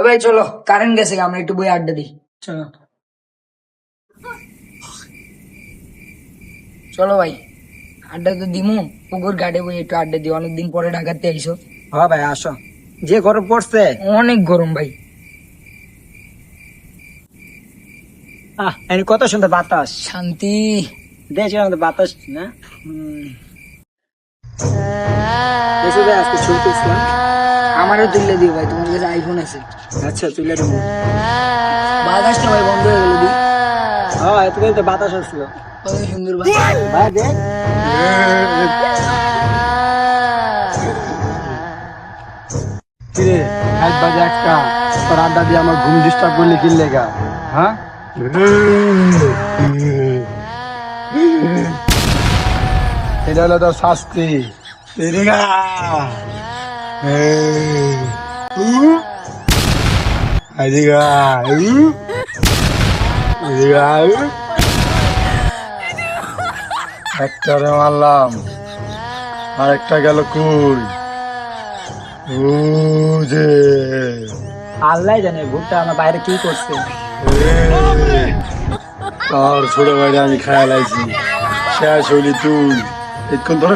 ভাই চলো, কারেন্ট গেছে, আমরা একটু বই আড্ডা দিই। চলো চলো ভাই, আড্ডা তো দিমু। পুকুর ঘাটে বই একটু আড্ডা দিই, অনেকদিন পরে ঢাকাতে আইসো। হ্যাঁ ভাই আসো, যে গরম পড়ছে। অনেক গরম ভাই। এর কত সুন্দর বাতাস, শান্তি। দেশের মধ্যে বাতাস না। দেশে ভাই আজকে ছবি তুলছিলাম। আমারও তুললে দিও ভাই, তোমার কাছে আইফোন আছে। আচ্ছা তুলে দেবো। বাতাসটা ভাই বন্ধ হয়ে গেল দি। হ্যাঁ এতদিন তো বাতাস আসছিল। কত সুন্দর বাতাস। ভাই দেখ, কিরে 8 বাজে 1টা, তোর আড্ডা দিয়ে আমার ঘুম ডিস্টার্ব করলে কি লেগা? হ্যাঁ, এটা হলো তোর শাস্তি। এদিকে আয়। এদিকে আয়। এদিকে আয়। একটারে মারলাম, আরেকটা গেল কই? ও যে আল্লাহ জানে ভুট্টা আমার বাইরে কি করছে। আর ছোট ভাইরে আমি খায়া লাইছি, শেষ হইলি তুই। এক্ষণ ধরে